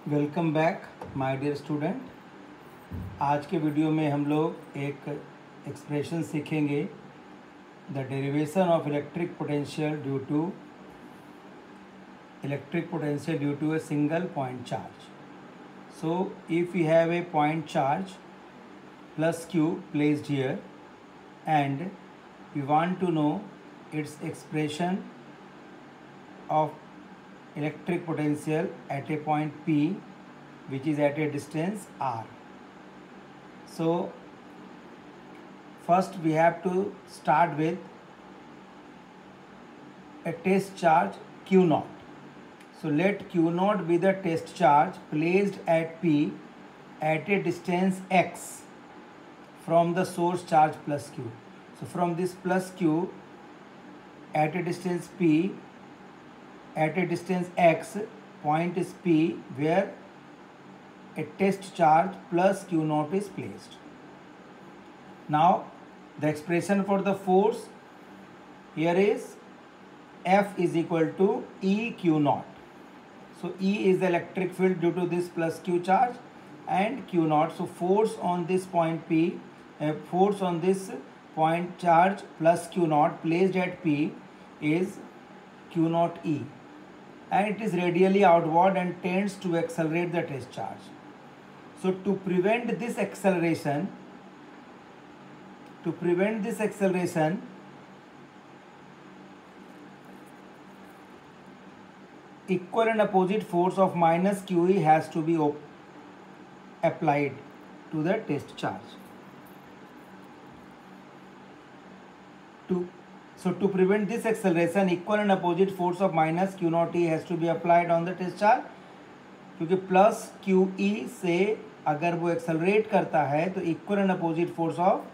Welcome back my dear student. आज के video में हम लोग एक एक्सप्रेशन सीखेंगे, the derivation of electric potential due to a single point charge. So if you have a point charge plus q placed here and we want to know its expression of electric potential at a point P which is at a distance r. So first we have to start with a test charge q naught. So let q naught be the test charge placed at P at a distance x from the source charge plus q. So from this plus q at a distance P, at a distance x, point is P where a test charge plus q naught is placed. Now the expression for the force here is F is equal to E q naught. So E is the electric field due to this plus q charge and q naught. So force on this point P, force on this point charge plus q naught placed at P is q naught E, and it is radially outward and tends to accelerate the test charge. So to prevent this acceleration, equal and opposite force of minus QE has to be applied to the test charge. So to prevent this acceleration, equal and opposite force of minus Q naught E has to be applied on the test charge. क्योंकि plus QE से अगर वो accelerate करता है तो equal and opposite force of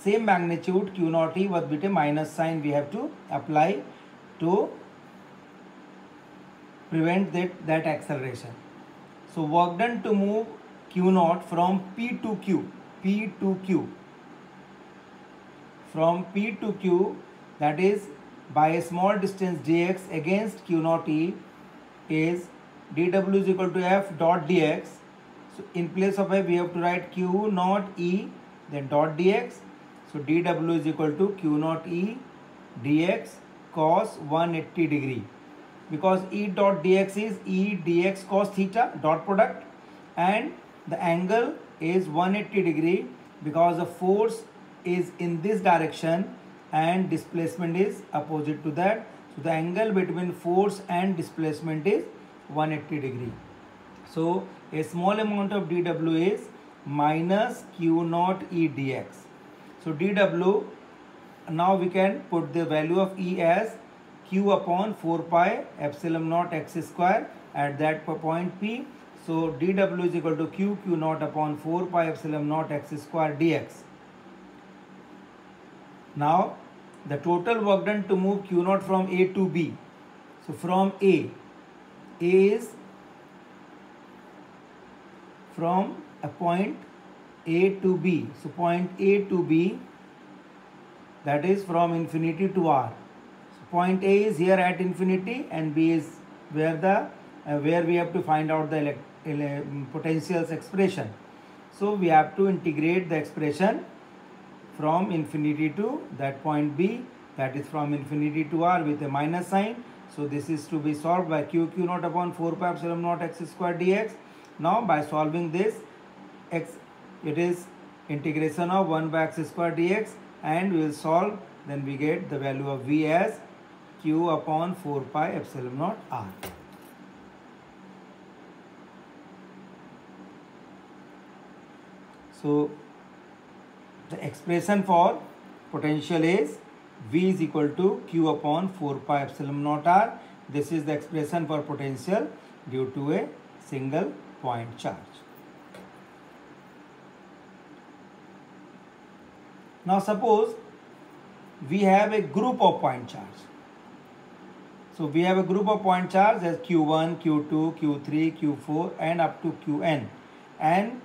same magnitude Q naught E with a minus sign we have to apply to prevent that acceleration. So work done to move Q naught from P to Q, from P to Q, that is by a small distance dx against Q naught E is dw is equal to F dot dx. So in place of F we have to write Q naught E then dot dx. So dw is equal to Q naught E dx cos 180 degree, because E dot dx is E dx cos theta dot product and the angle is 180 degree because the force is in this direction and displacement is opposite to that. So the angle between force and displacement is 180 degree. So a small amount of dw is minus Q naught E dx. So dw, now we can put the value of E as q upon 4 pi epsilon naught x square at that point P. So dw is equal to q naught upon 4 pi epsilon naught x square dx. Now the total work done to move Q naught from A to B. So from A is from a point A to B. So point A to B, that is from infinity to R. So point A is here at infinity and B is where we have to find out the potentials expression. So we have to integrate the expression from infinity to that point B, that is from infinity to R with a minus sign. So this is to be solved by q naught upon 4 pi epsilon naught x square dx. Now by solving this, it is integration of 1 by x square dx, and we will solve, then we get the value of V as q upon 4 pi epsilon naught R. So the expression for potential is V is equal to q upon 4 pi epsilon naught R. This is the expression for potential due to a single point charge. Now suppose we have a group of point charge. So we have a group of point charge as q1, q2, q3, q4 and up to qn, and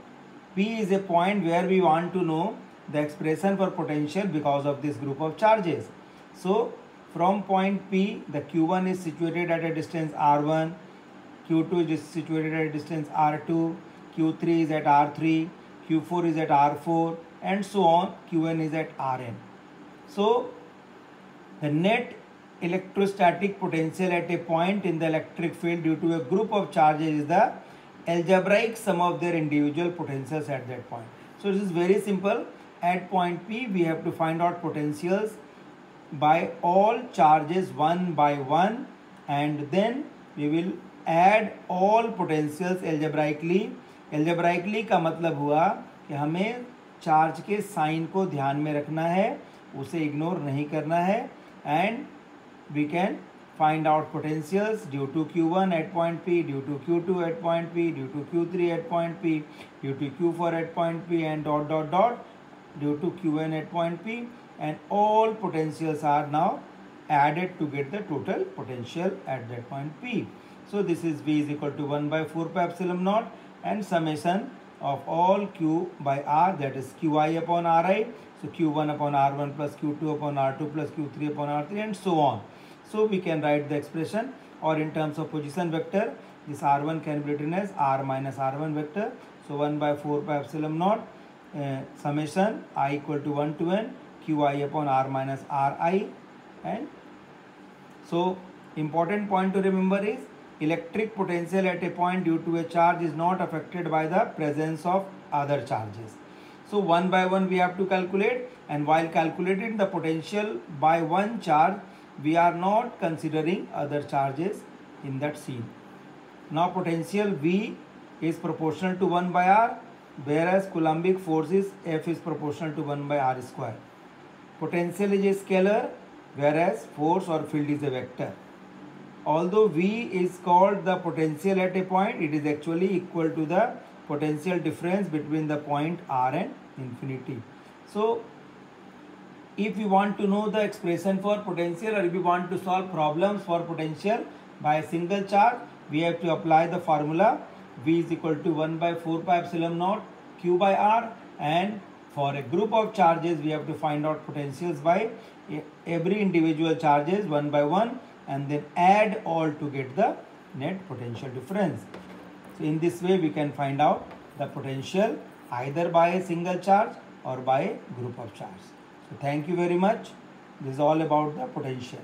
P is a point where we want to know the expression for potential because of this group of charges. So from point P, the Q1 is situated at a distance R1, Q2 is situated at a distance R2, Q3 is at R3, Q4 is at R4, and so on. Qn is at Rn. So the net electrostatic potential at a point in the electric field due to a group of charges is the algebraic sum of their individual potentials at that point. So this is very simple. At point P, we have to find out potentials by all charges one by one, and then we will add all potentials algebraically. algebraically का मतलब हुआ कि हमें charge के sign को ध्यान में रखना है, उसे इग्नोर नहीं करना है, and we can find out potentials due to Q1 at point P, due to Q2 at point P, due to Q3 at point P, due to Q4 at point P, and dot dot dot due to Qn at point P, and all potentials are now added to get the total potential at that point P. So this is V is equal to 1 by 4 pi epsilon naught and summation of all Q by R, that is Qi upon Ri. So Q1 upon R1 plus Q2 upon R2 plus Q3 upon R3 and so on. So we can write the expression, or in terms of position vector, this R1 can be written as R minus R1 vector. So 1 by 4 pi epsilon naught summation I equal to 1 to n Qi upon R minus Ri. And so important point to remember is electric potential at a point due to a charge is not affected by the presence of other charges. So one by one we have to calculate, and while calculating the potential by one charge, we are not considering other charges in that scene. Now potential V is proportional to 1 by R, whereas Coulombic force is F is proportional to 1 by R square. Potential is a scalar, whereas force or field is a vector. Although V is called the potential at a point, it is actually equal to the potential difference between the point R and infinity. So if you want to know the expression for potential, or if you want to solve problems for potential by a single charge, we have to apply the formula V is equal to 1 by 4 pi epsilon naught Q by R, and for a group of charges we have to find out potentials by every individual charges one by one, and then add all to get the net potential difference. So in this way we can find out the potential either by a single charge or by a group of charges. So thank you very much. This is all about the potential.